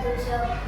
untuk sebuah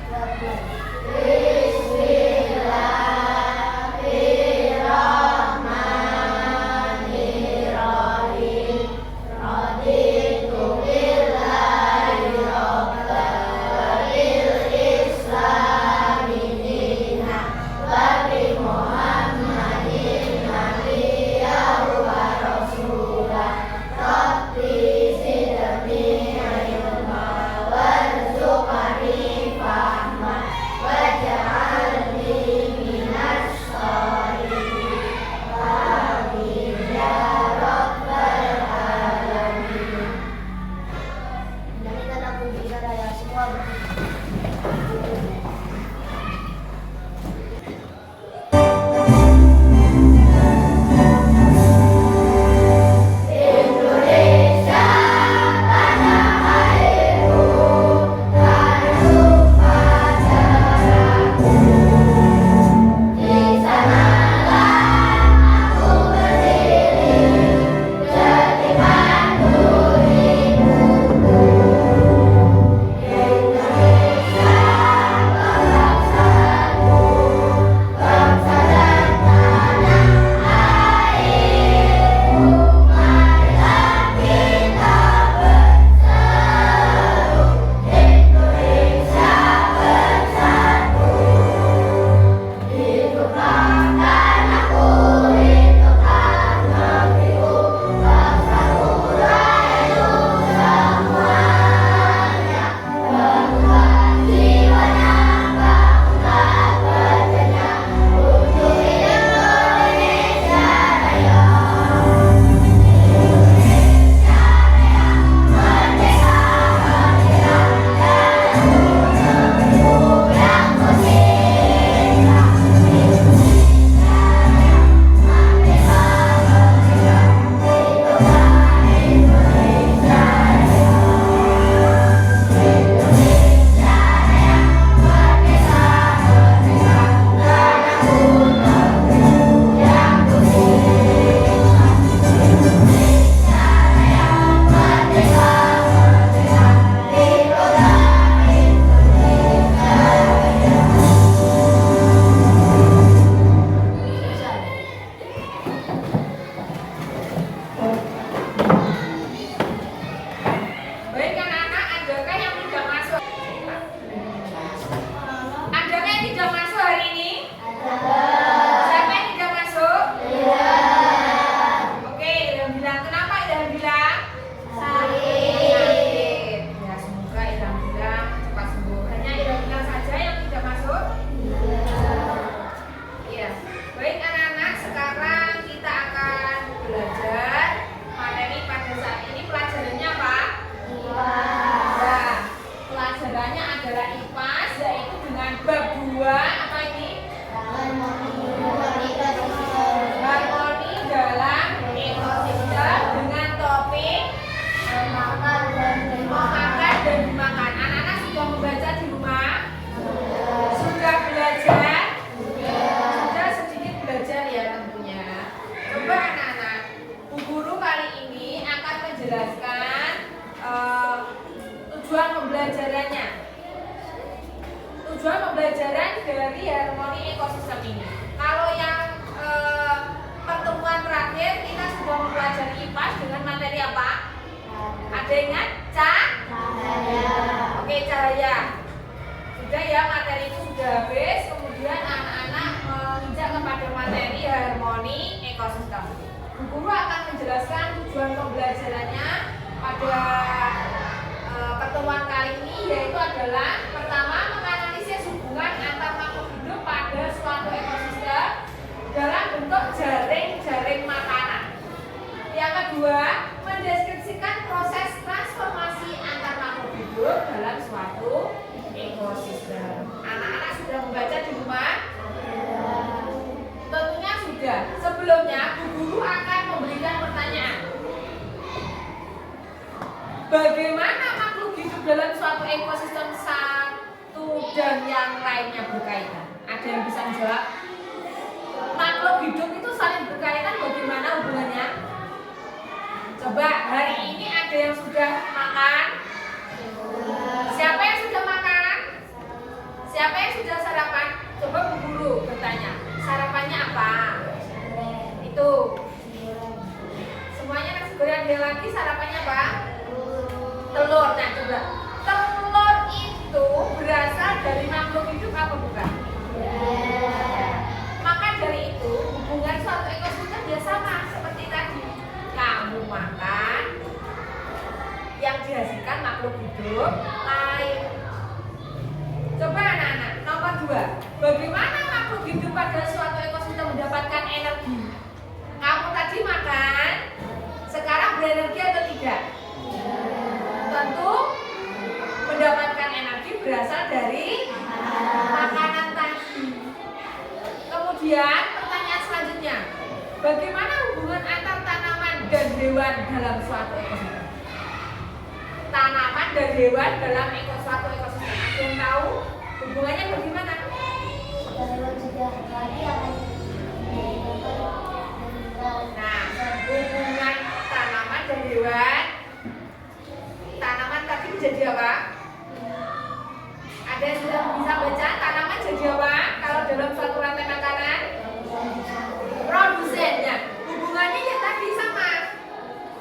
tujuan pembelajaran dari harmoni ekosistem ini. Kalau yang pertemuan terakhir kita sudah mempelajari IPA dengan materi apa? Ada ingat? Cahaya. Oke, cahaya. Sudah ya, materi itu sudah habis. Kemudian anak-anak menginjak kepada materi harmoni ekosistem. Guru akan menjelaskan tujuan pembelajarannya pada pertemuan kali ini, yaitu adalah pertama, menganalisis hubungan antar makhluk hidup pada suatu ekosistem dalam bentuk jaring-jaring makanan. Yang kedua, mendeskripsikan proses transformasi antar makhluk hidup dalam suatu ekosistem. Anak-anak sudah membaca di rumah? Tentunya sudah. Sebelumnya, Bu Guru akan memberikan pertanyaan. Bagaimana makhluk hidup dalam suatu ekosistem satu dan yang lainnya berkaitan? Ada yang bisa menjawab? Makhluk hidup itu saling berkaitan, bagaimana hubungannya? Coba, hari ini ada yang sudah makan? Siapa yang sudah makan? Siapa yang sudah sarapan? Coba Bu Guru bertanya. Sarapannya apa? Itu. Semuanya nasi goreng. Ada lagi sarapannya apa? Telur. Nah coba. Telur itu berasal dari makhluk hidup apa bukan? Maka dari itu hubungan suatu ekosistem dia sama seperti tadi. Kamu makan, yang dihasilkan makhluk hidup lain. Coba anak-anak, nomor 2. Bagaimana makhluk hidup pada suatu ekosistem mendapatkan energi? Kamu tadi makan, sekarang berenergi atau tidak? Tentu mendapatkan energi berasal dari makanan tadi. Kemudian pertanyaan selanjutnya, bagaimana hubungan antar tanaman dan hewan dalam suatu ekosistem? Tanaman dan hewan dalam suatu ekosistem. Ada yang tahu hubungannya bagaimana? Nah, hubungan tanaman dan hewan. Tanaman tadi menjadi apa? Ada yang sudah bisa baca tanaman jadi apa? Kalau dalam suatu rantai makanan, produsennya. Hubungannya ya tadi sama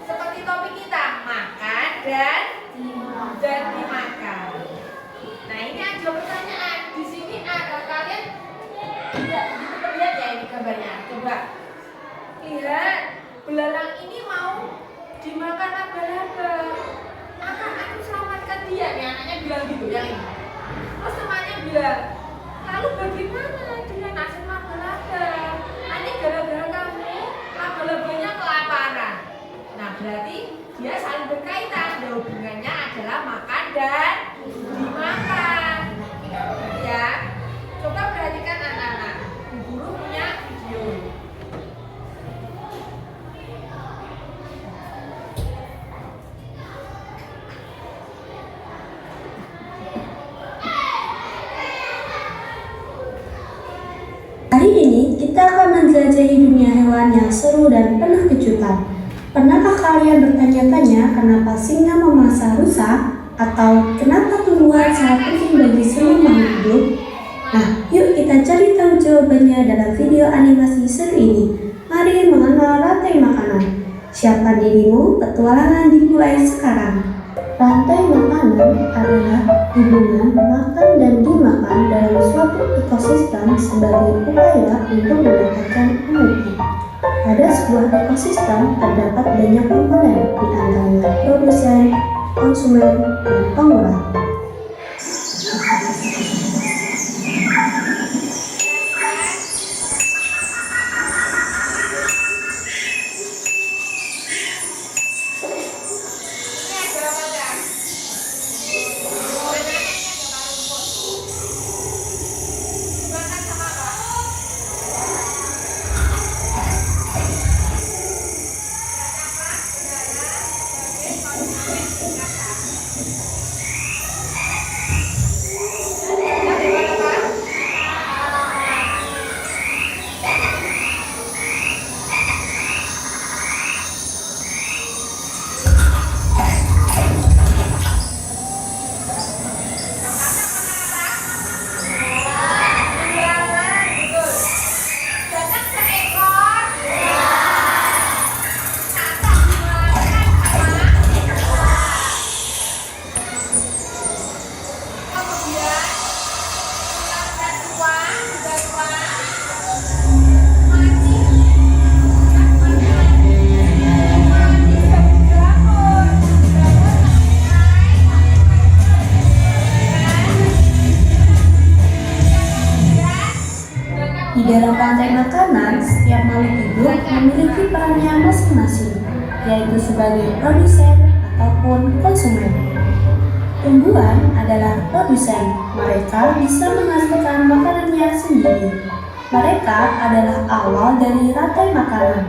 seperti topik kita, makan dan dimakan. Nah ini ada pertanyaan di sini. Kalian tidak begitu terlihat ya ini gambarnya. Coba lihat, belalang ini mau dimakan laba-laba. Akan aku selamatkan dia. Nih anaknya bilang gitu yang ini. Terus temannya bilang, lalu bagaimana dengan nasib laba-laba? Nanti gara-gara kamu laba-labanya kelaparan. Nah berarti dia saling berkaitan. Dan hubungannya adalah makan dan dimakan. Ya, coba perhatikan anak-anak. Bu Guru punya video. Kali ini kita akan menjelajahi dunia hewan yang seru dan penuh kejutan. Pernahkah kalian bertanya-tanya kenapa singa memangsa rusa? Atau kenapa tumbuhan sangat penting bagi semua makhluk hidup? Nah, yuk kita cari tahu jawabannya dalam video animasi seru ini. Mari mengenal rantai makanan. Siapa dirimu? Petualangan dimulai sekarang. Rantai makanan adalah hubungan makan dan dimakan dalam suatu ekosistem sebagai upaya untuk mendapatkan energi. Pada sebuah ekosistem terdapat banyak komponen, di antaranya produsen, konsumen, dan pengolah. Di dalam rantai makanan, setiap makhluk hidup memiliki perannya masing-masing, yaitu sebagai produsen ataupun konsumen. Tumbuhan adalah produsen, mereka bisa menghasilkan makanannya sendiri. Mereka adalah awal dari rantai makanan.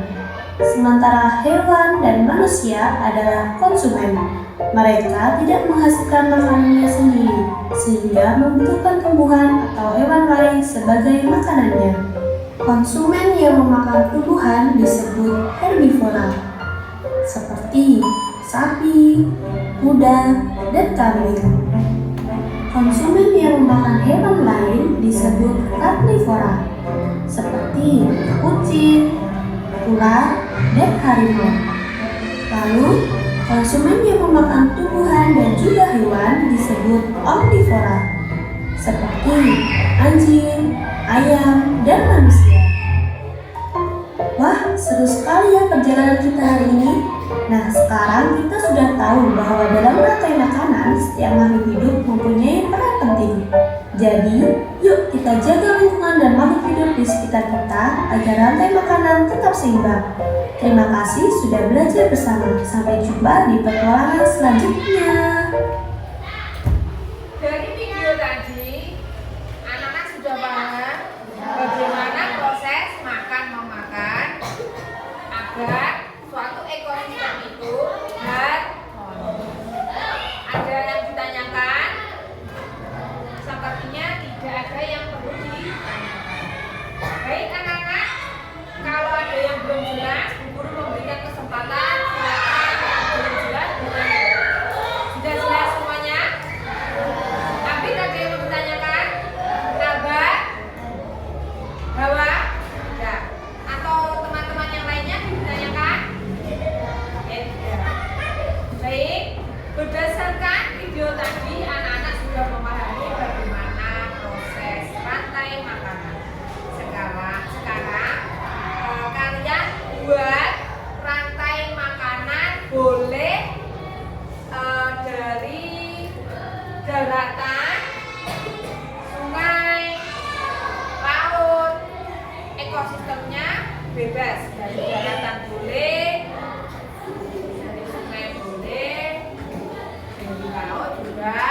Sementara hewan dan manusia adalah konsumen. Mereka tidak menghasilkan makanannya sendiri, sehingga membutuhkan tumbuhan atau hewan lain sebagai makanannya. Konsumen yang memakan tumbuhan disebut herbivora, seperti sapi, kuda, dan kambing. Konsumen yang memakan hewan lain disebut karnivora, seperti kucing, ular, dan harimau. Lalu, konsumen yang memakan tumbuhan dan juga hewan disebut omnivora, seperti anjing, ayam, dan manusia. Wah, seru sekali ya perjalanan kita hari ini. Nah, sekarang kita sudah tahu bahwa dalam rantai makanan, setiap makhluk hidup mempunyai peran penting. Jadi, yuk kita jaga lingkungan dan makhluk hidup di sekitar kita agar rantai makanan tetap seimbang. Terima kasih sudah belajar bersama. Sampai jumpa di petualangan selanjutnya. Dari video tadi, anak-anak sudah paham bagaimana proses makan-memakan agar suatu ekosistem itu harmoni. Ada yang ditanyakan? Sepertinya tidak ada yang perlu ditanyakan. Baik anak-anak, kalau ada yang belum jelas, Bu Guru memberikan kesempatan. Silakan belum jelas bertanya. Sudah jelas semuanya? Tapi ada yang mau ditanyakan? Abah? Hawa? Ya. Atau teman-teman yang lainnya ditanyakan? Baik, berdasarkan video tadi anak-anak sudah memahami bagaimana proses rantai makanan. Sekarang kalian buat rantai makanan boleh dari daratan, sungai, laut, ekosistemnya bebas. Dari daratan boleh, dari sungai boleh, dari laut juga.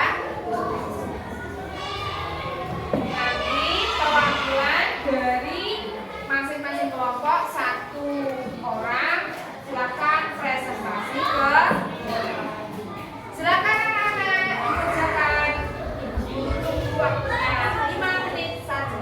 Nanti perwakilan dari masing-masing kelompok satu orang silakan presentasi ke silakan anak-anak dikerjakan. Tunggu waktunya 5 menit saja.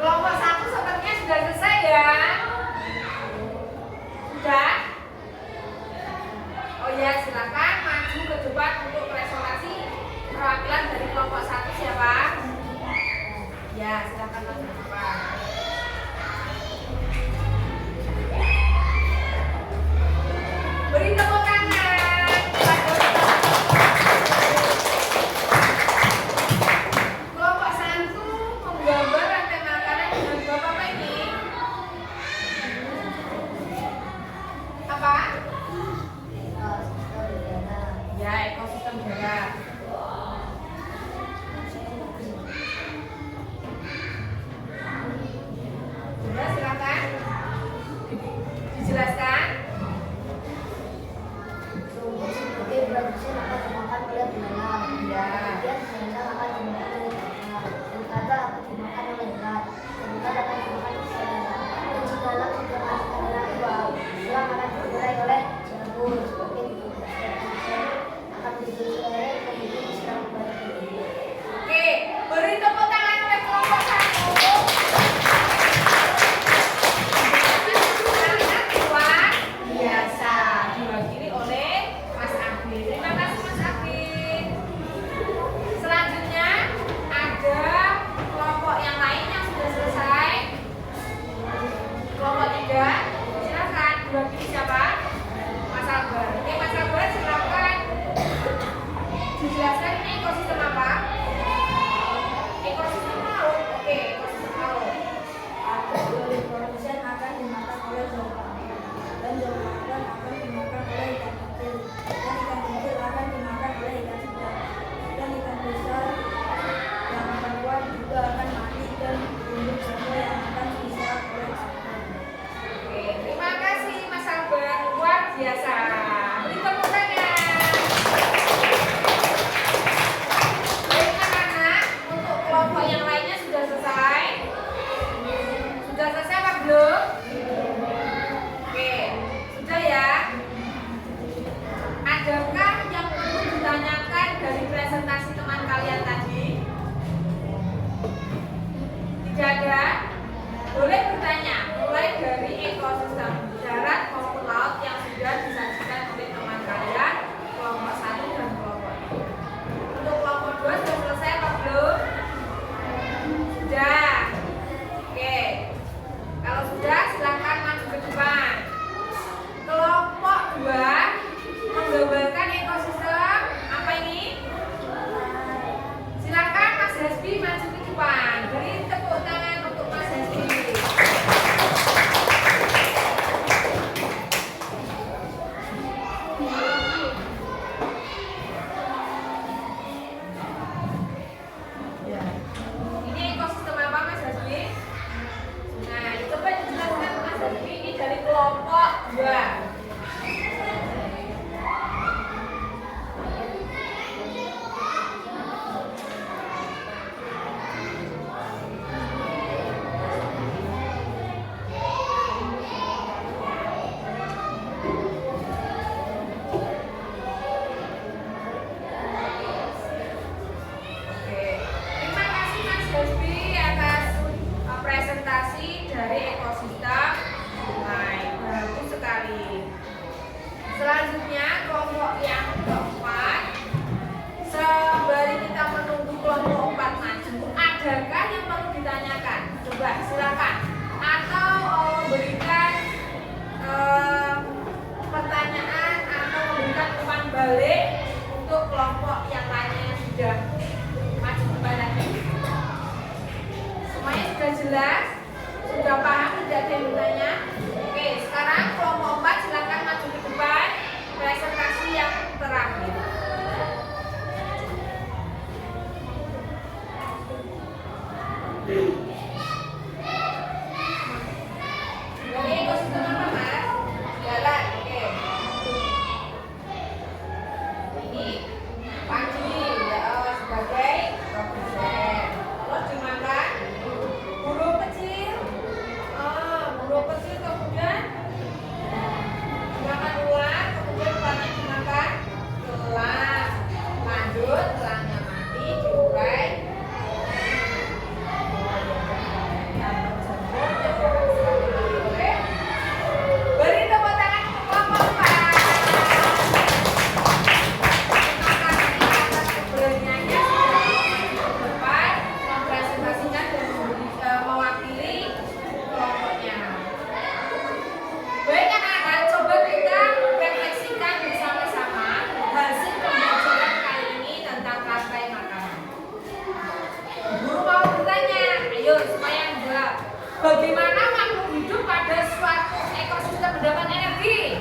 Kelompok 1 sepertinya sudah selesai ya. Sudah? Oh ya, silakan maju ke depan untuk presentasi. Perwakilan dari kelompok 1 siapa? Ya, silakan maju ke depan. Beri tepuk tangan. Kelompok 1 menggambar rantai makanan dengan bab apa ini? Apa? Ya, ekosistem darat. jelas? Sudah paham? Tidak ada yang bertanya? Oke, sekarang kelompok 4 silakan maju ke depan. Presentasi yang terakhir. Dari ekosistem apa, Mas? Jalan, oke. Ini Panji ya, sebagai produsen. Terus dimakan burung kecil. Burung kecil kemudian dimakan ular, kemudian ularnya dimakan elang. Lanjut, elangnya mati, diurai. Beri tepuk tangan untuk kelompok 4. Terima kasih atas keberaniannya sudah ke depan mempresentasikan dan mewakili kelompoknya. Baik anak-anak, coba kita refleksikan bersama-sama hasil pembelajaran kali ini tentang rantai makanan. Guru mau bertanya, ayo supaya menjawab. Bagaimana makhluk hidup pada suatu ekosistem mendapat energi?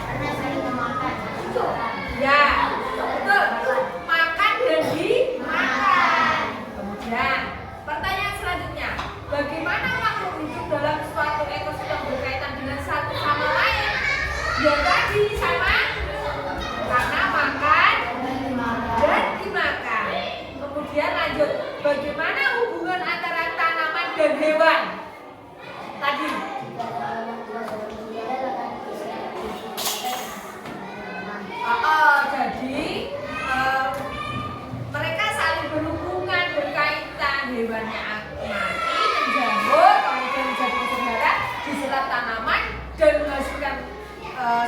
Karena saling memakan. Ya, betul. Makan dan dimakan. Kemudian, pertanyaan selanjutnya, bagaimana makhluk hidup dalam suatu ekosistem berkaitan dengan satu sama lain? Ya tadi sama, karena makan dan dimakan. Kemudian lanjut, bagaimana hubungan antara tanaman dan hewan? Tadi. Jadi mereka saling berhubungan, berkaitan. Hewannya mati, menjamur, kemudian menjadi saudara, diserap tanaman dan menghasilkan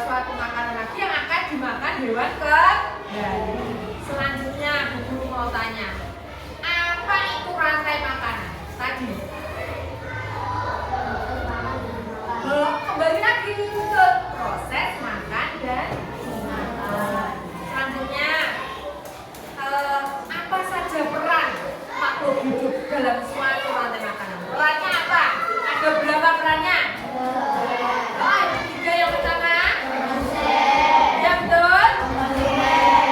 suatu makanan lagi yang akan dimakan hewan kembali. Selanjutnya, guru mau tanya, apa itu rantai makanan? Tadi. Kembali lagi ke proses makan dan dimakan. Selanjutnya, apa saja peran makhluk hidup dalam suatu rantai makanan? Perannya apa? Ada berapa perannya? Oh, tiga yang pertama. Ya betul.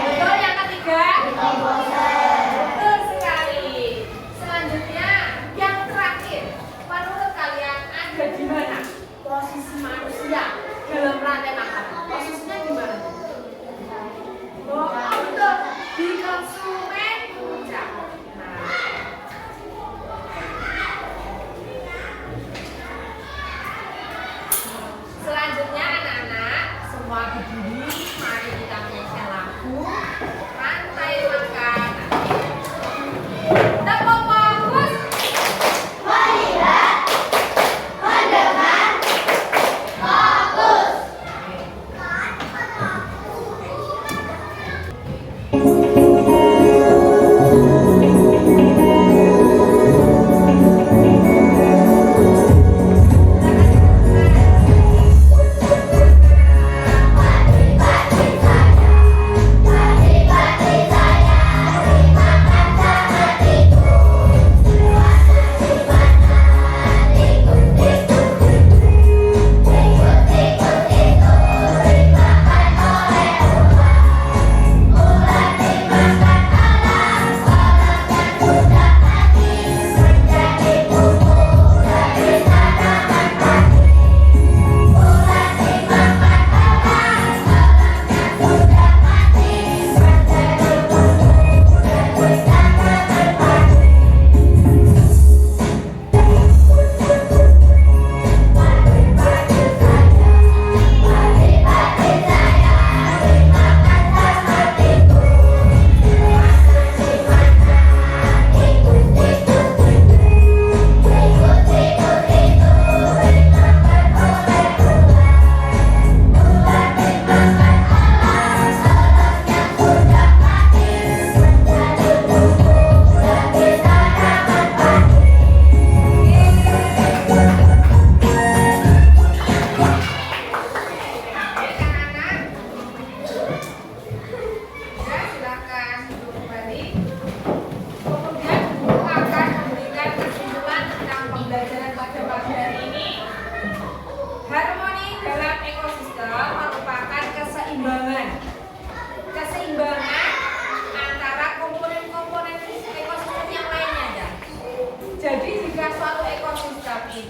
Betul yang ketiga. Betul sekali. Selanjutnya.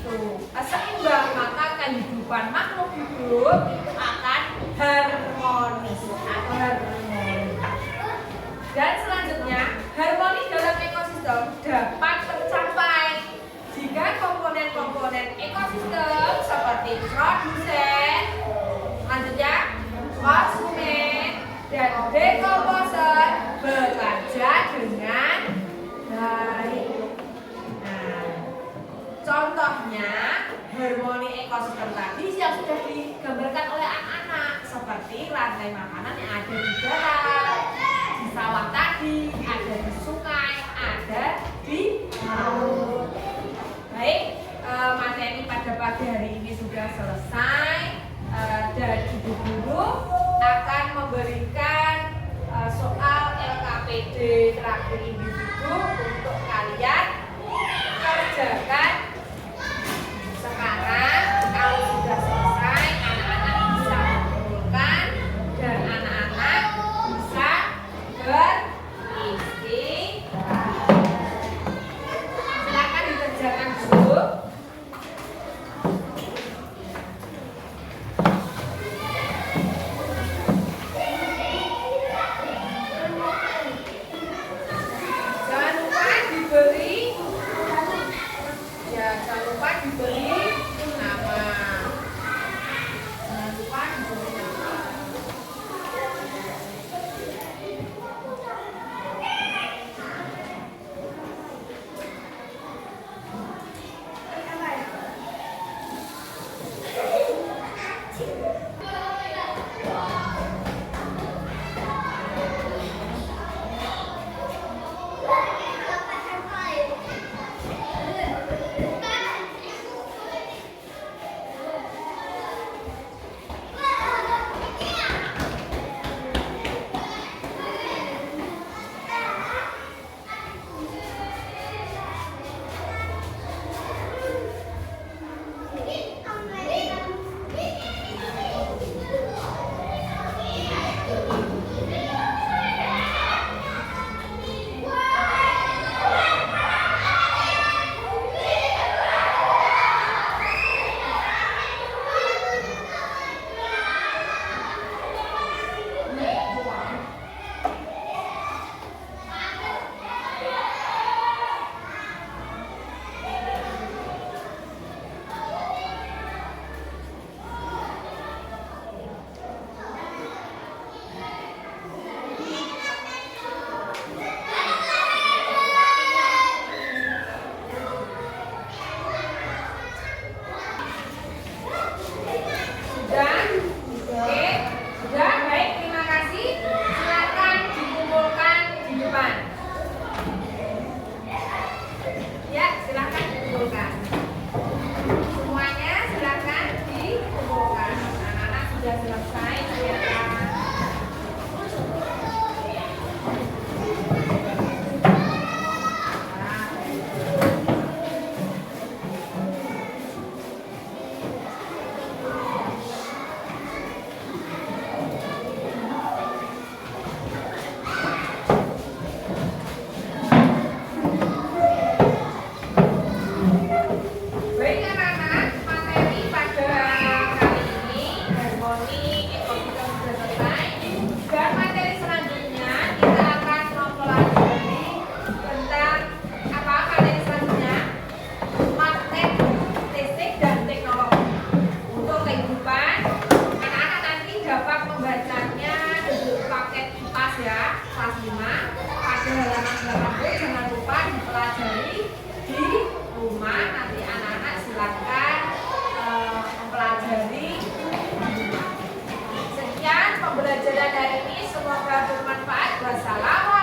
itu seimbang, maka kehidupan makhluk hidup akan harmonis atau harmoni. Dan selanjutnya, harmoni dalam ekosistem dapat tercapai jika komponen-komponen ekosistem seperti produsen, selanjutnya konsumen, dan dekomposer bekerja dengan baik. Nah, contohnya harmoni ekosistem tadi yang sudah digambarkan oleh anak-anak, seperti rantai makanan yang ada di darat, di sawah tadi, ada di sungai, ada di laut. Baik, materi pada pagi hari ini sudah selesai, dan ibu guru akan memberikan soal LKPD terakhir individu untuk kalian kerjakan sekarang. Kalau sudah selesai, anak-anak bisa mengumpulkan dan anak-anak bisa beristirahat. Silakan dikerjakan dulu. Jangan lupa diberi nama. Jangan lupa diberi nama. Pembelajaran hari ini semoga bermanfaat. Wassalamualaikum.